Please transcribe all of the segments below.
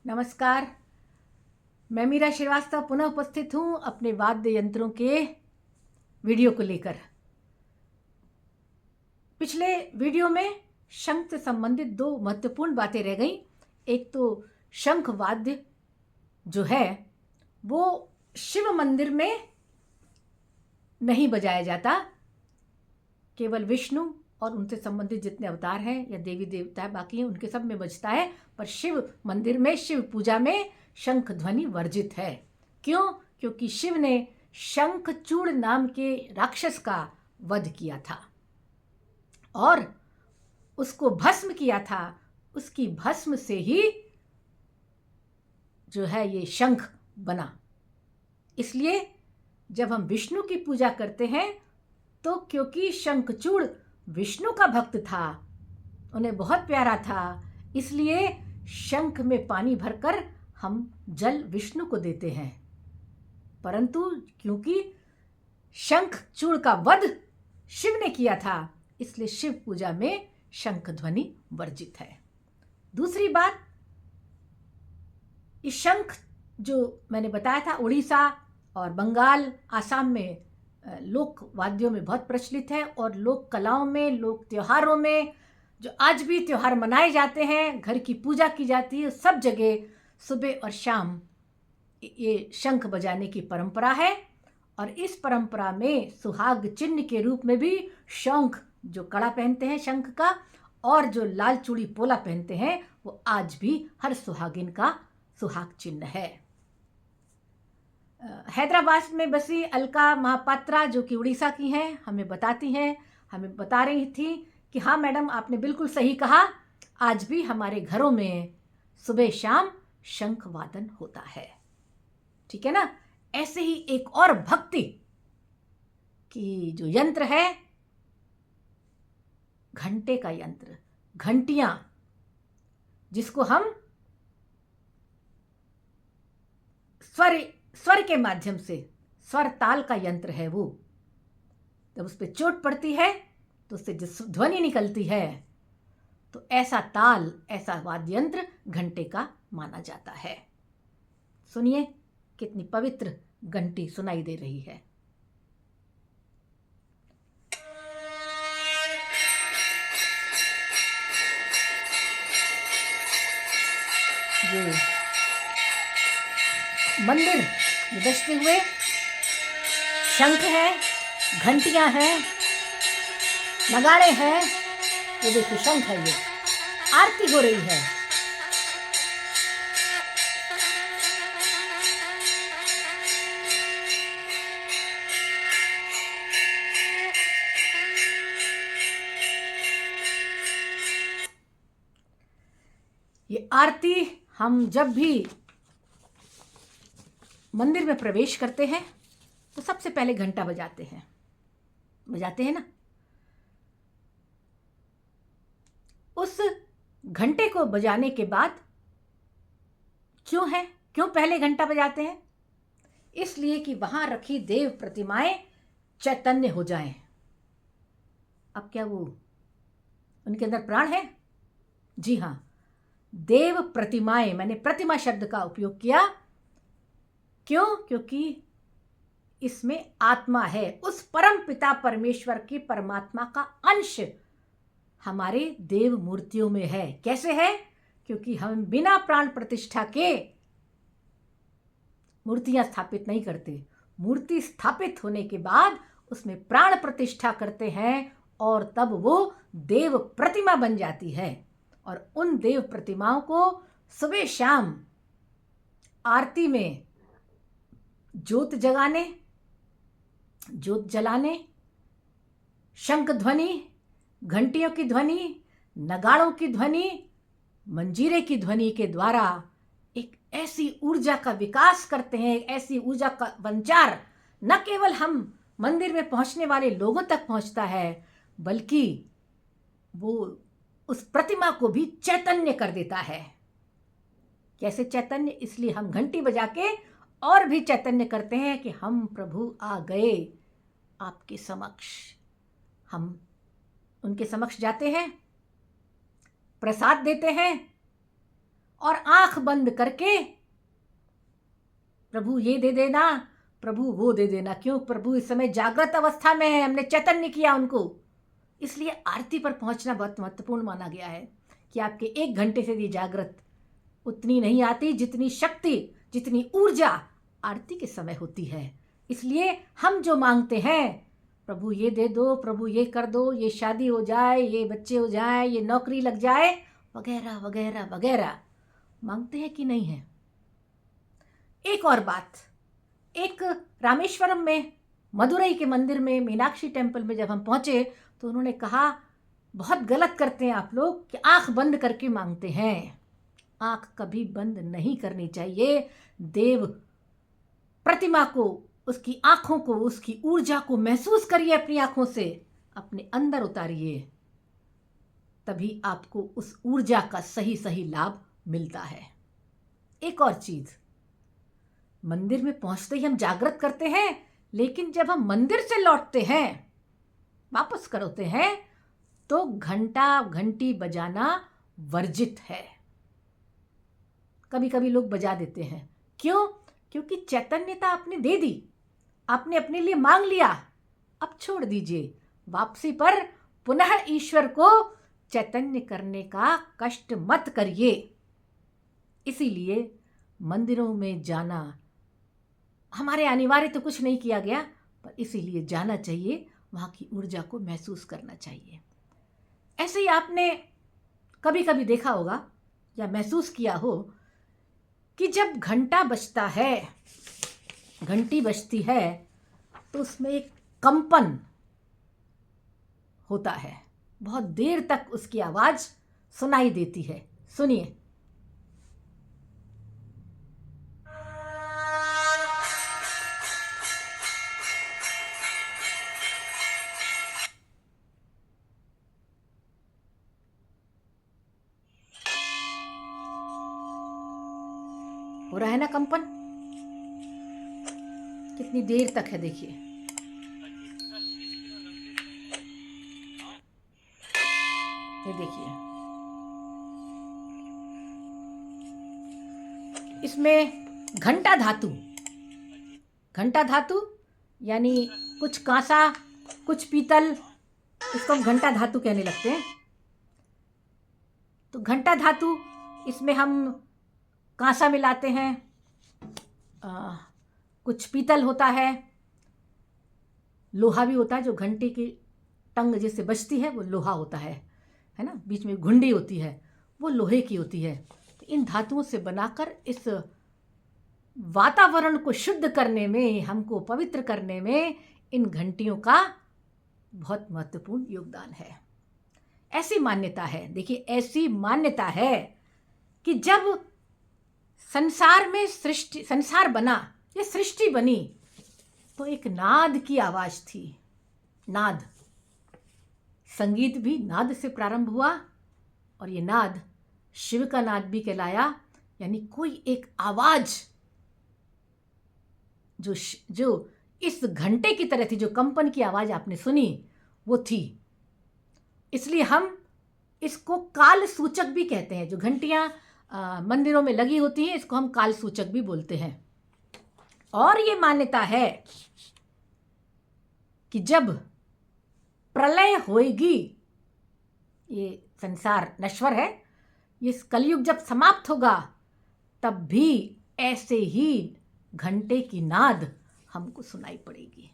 नमस्कार। मैं मीरा श्रीवास्तव पुनः उपस्थित हूँ अपने वाद्य यंत्रों के वीडियो को लेकर। पिछले वीडियो में शंख से संबंधित दो महत्वपूर्ण बातें रह गई। एक तो शंख वाद्य जो है वो शिव मंदिर में नहीं बजाया जाता, केवल विष्णु और उनसे संबंधित जितने अवतार हैं या देवी देवता बाकी हैं उनके सब में बजता है, पर शिव मंदिर में शिव पूजा में शंख ध्वनि वर्जित है। क्यों? क्योंकि शिव ने शंखचूड़ नाम के राक्षस का वध किया था और उसको भस्म किया था। उसकी भस्म से ही जो है ये शंख बना। इसलिए जब हम विष्णु की पूजा करते हैं तो क्योंकि शंखचूड़ विष्णु का भक्त था, उन्हें बहुत प्यारा था, इसलिए शंख में पानी भरकर हम जल विष्णु को देते हैं। परंतु क्योंकि शंखचूड़ का वध शिव ने किया था, इसलिए शिव पूजा में शंख ध्वनि वर्जित है। दूसरी बात, इस शंख जो मैंने बताया था उड़ीसा और बंगाल, आसाम में लोक वाद्यों में बहुत प्रचलित है और लोक कलाओं में, लोक त्योहारों में, जो आज भी त्योहार मनाए जाते हैं, घर की पूजा की जाती है, सब जगह सुबह और शाम ये शंख बजाने की परंपरा है। और इस परंपरा में सुहाग चिन्ह के रूप में भी शंख, जो कड़ा पहनते हैं शंख का, और जो लाल चूड़ी पोला पहनते हैं, वो आज भी हर सुहागिन का सुहाग चिन्ह है। हैदराबाद में बसी अलका महापात्रा, जो कि उड़ीसा की हैं, हमें बता रही थी कि हाँ मैडम, आपने बिल्कुल सही कहा, आज भी हमारे घरों में सुबह शाम शंख वादन होता है। ठीक है ना। ऐसे ही एक और भक्ति की जो यंत्र है, घंटे का यंत्र, घंटियां, जिसको हम स्वर के माध्यम से, स्वर ताल का यंत्र है वो, जब उस पर चोट पड़ती है तो उससे जो ध्वनि निकलती है, तो ऐसा ताल, ऐसा वाद्य यंत्र घंटे का माना जाता है। सुनिए कितनी पवित्र घंटी सुनाई दे रही है। ये मंदिर में बजते हुए शंख है, घंटियां हैं, नगाड़े हैं। ये देखिए शंख है, ये आरती हो रही है। ये आरती हम जब भी मंदिर में प्रवेश करते हैं तो सबसे पहले घंटा बजाते हैं ना। उस घंटे को बजाने के बाद क्यों पहले घंटा बजाते हैं? इसलिए कि वहां रखी देव प्रतिमाएं चैतन्य हो जाएं। अब क्या वो उनके अंदर प्राण है? जी हां, देव प्रतिमाएं, मैंने प्रतिमा शब्द का उपयोग किया। क्यों? क्योंकि इसमें आत्मा है, उस परम पिता परमेश्वर की, परमात्मा का अंश हमारे देव मूर्तियों में है। कैसे है? क्योंकि हम बिना प्राण प्रतिष्ठा के मूर्तियां स्थापित नहीं करते। मूर्ति स्थापित होने के बाद उसमें प्राण प्रतिष्ठा करते हैं और तब वो देव प्रतिमा बन जाती है। और उन देव प्रतिमाओं को सुबह शाम आरती में ज्योत जलाने, शंख ध्वनि, घंटियों की ध्वनि, नगाड़ों की ध्वनि, मंजीरे की ध्वनि के द्वारा एक ऐसी ऊर्जा का विकास करते हैं, एक ऐसी ऊर्जा का संचार न केवल हम मंदिर में पहुंचने वाले लोगों तक पहुंचता है, बल्कि वो उस प्रतिमा को भी चैतन्य कर देता है। कैसे चैतन्य? इसलिए हम घंटी बजा के और भी चैतन्य करते हैं कि हम प्रभु आ गए आपके समक्ष। हम उनके समक्ष जाते हैं, प्रसाद देते हैं और आंख बंद करके प्रभु ये दे देना, प्रभु वो दे देना। क्यों? प्रभु इस समय जागृत अवस्था में है, हमने चैतन्य किया उनको, इसलिए आरती पर पहुंचना बहुत महत्वपूर्ण माना गया है कि आपके 1 घंटे से ये जागृत उतनी नहीं आती जितनी शक्ति, जितनी ऊर्जा आरती के समय होती है। इसलिए हम जो मांगते हैं, प्रभु ये दे दो, प्रभु ये कर दो, ये शादी हो जाए, ये बच्चे हो जाए, ये नौकरी लग जाए, वगैरह वगैरह वगैरह, मांगते हैं कि नहीं है? एक और बात, एक रामेश्वरम में मदुरई के मंदिर में मीनाक्षी टेम्पल में जब हम पहुंचे तो उन्होंने कहा बहुत गलत करते हैं आप लोग कि आंख बंद करके मांगते हैं। आंख कभी बंद नहीं करनी चाहिए। देव प्रतिमा को, उसकी आंखों को, उसकी ऊर्जा को महसूस करिए, अपनी आंखों से अपने अंदर उतारिए, तभी आपको उस ऊर्जा का सही सही लाभ मिलता है। एक और चीज, मंदिर में पहुंचते ही हम जागृत करते हैं, लेकिन जब हम मंदिर से लौटते हैं, वापस करते हैं, तो घंटी बजाना वर्जित है। कभी कभी लोग बजा देते हैं। क्यों? क्योंकि चैतन्यता आपने दे दी, आपने अपने लिए मांग लिया, अब छोड़ दीजिए। वापसी पर पुनः ईश्वर को चैतन्य करने का कष्ट मत करिए। इसीलिए मंदिरों में जाना हमारे अनिवार्य तो कुछ नहीं किया गया, पर इसीलिए जाना चाहिए, वहाँ की ऊर्जा को महसूस करना चाहिए। ऐसे ही आपने कभी कभी देखा होगा या महसूस किया हो कि जब घंटा बजता है, घंटी बजती है, तो उसमें एक कंपन होता है, बहुत देर तक उसकी आवाज सुनाई देती है। सुनिए। हो रहा है ना कंपन? कितनी देर तक है, देखिए। ये देखिए, इसमें घंटा धातु यानी कुछ कांसा, कुछ पीतल, इसको हम घंटा धातु कहने लगते हैं। तो घंटा धातु, इसमें हम कांसा मिलाते हैं, कुछ पीतल होता है, लोहा भी होता है। जो घंटी की टंग जिससे बजती है वो लोहा होता है ना, बीच में घुंडी होती है, वो लोहे की होती है। तो इन धातुओं से बनाकर इस वातावरण को शुद्ध करने में, हमको पवित्र करने में इन घंटियों का बहुत महत्वपूर्ण योगदान है। ऐसी मान्यता है, देखिए ऐसी मान्यता है कि जब संसार बना, ये सृष्टि बनी, तो एक नाद की आवाज थी। नाद, संगीत भी नाद से प्रारंभ हुआ, और ये नाद शिव का नाद भी कहलाया। यानी कोई एक आवाज जो इस घंटे की तरह थी, जो कंपन की आवाज आपने सुनी, वो थी। इसलिए हम इसको काल सूचक भी कहते हैं। जो घंटियां मंदिरों में लगी होती हैं, इसको हम काल सूचक भी बोलते हैं। और ये मान्यता है कि जब प्रलय होएगी, ये संसार नश्वर है, ये कलयुग जब समाप्त होगा, तब भी ऐसे ही घंटे की नाद हमको सुनाई पड़ेगी।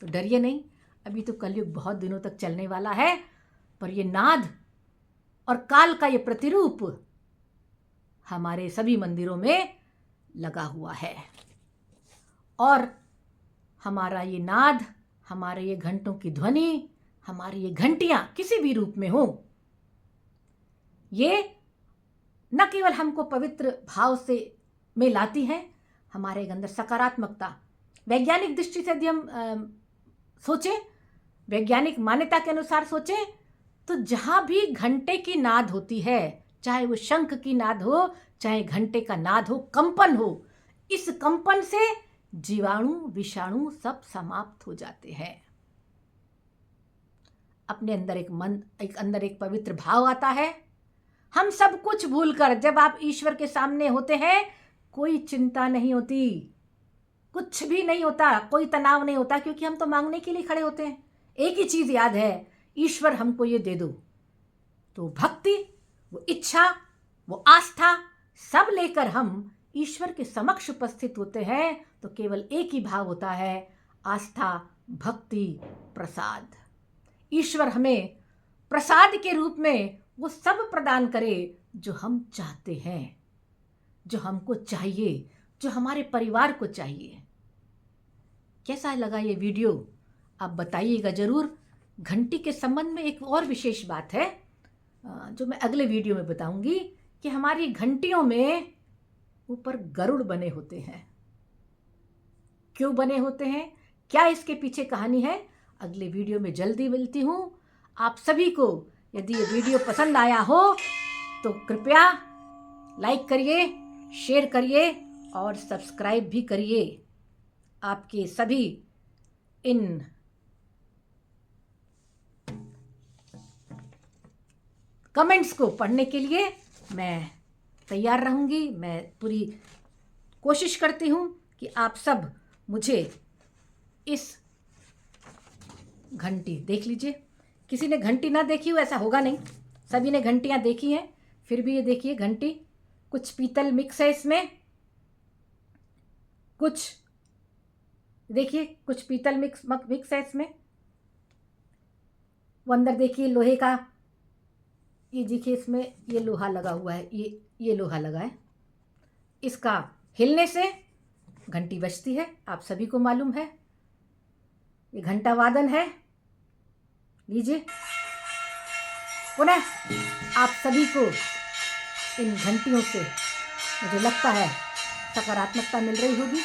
तो डरिए नहीं, अभी तो कलयुग बहुत दिनों तक चलने वाला है, पर ये नाद और काल का ये प्रतिरूप हमारे सभी मंदिरों में लगा हुआ है। और हमारा ये नाद, हमारे ये घंटों की ध्वनि, हमारी ये घंटियां किसी भी रूप में हो, ये न केवल हमको पवित्र भाव से में लाती है, हमारे अंदर सकारात्मकता। वैज्ञानिक दृष्टि से यदि हम सोचें, वैज्ञानिक मान्यता के अनुसार सोचें, तो जहाँ भी घंटे की नाद होती है, चाहे वो शंख की नाद हो, चाहे घंटे का नाद हो, कंपन हो, इस कंपन से जीवाणु, विषाणु सब समाप्त हो जाते हैं। अपने अंदर एक पवित्र भाव आता है, हम सब कुछ भूलकर जब आप ईश्वर के सामने होते हैं, कोई चिंता नहीं होती, कुछ भी नहीं होता, कोई तनाव नहीं होता, क्योंकि हम तो मांगने के लिए खड़े होते हैं। एक ही चीज याद है, ईश्वर हमको ये दे दो। तो भक्ति, वो इच्छा, वो आस्था सब लेकर हम ईश्वर के समक्ष उपस्थित होते हैं तो केवल एक ही भाव होता है, आस्था, भक्ति, प्रसाद। ईश्वर हमें प्रसाद के रूप में वो सब प्रदान करे जो हम चाहते हैं, जो हमको चाहिए, जो हमारे परिवार को चाहिए। कैसा लगा ये वीडियो आप बताइएगा जरूर। घंटी के संबंध में एक और विशेष बात है जो मैं अगले वीडियो में बताऊंगी कि हमारी घंटियों में ऊपर गरुड़ बने होते हैं। क्यों बने होते हैं, क्या इसके पीछे कहानी है, अगले वीडियो में जल्दी मिलती हूं। आप सभी को यदि ये वीडियो पसंद आया हो तो कृपया लाइक करिए, शेयर करिए और सब्सक्राइब भी करिए। आपके सभी इन कमेंट्स को पढ़ने के लिए मैं तैयार रहूंगी। मैं पूरी कोशिश करती हूं कि आप सब मुझे इस घंटी देख लीजिए। किसी ने घंटी ना देखी हो ऐसा होगा नहीं, सभी ने घंटियां देखी हैं। फिर भी ये देखिए घंटी, कुछ पीतल मिक्स है इसमें, कुछ देखिए कुछ पीतल मिक्स है इसमें। वो अंदर देखिए लोहे का, ये देखिए इसमें ये लोहा लगा हुआ है, ये लोहा लगा है। इसका हिलने से घंटी बजती है, आप सभी को मालूम है। ये घंटा वादन है। लीजिए पुनः आप सभी को इन घंटियों से मुझे लगता है सकारात्मकता मिल रही होगी।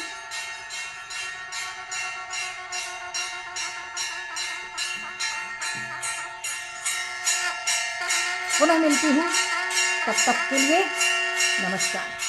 पुनः मिलती हूँ, तब तक के लिए नमस्कार।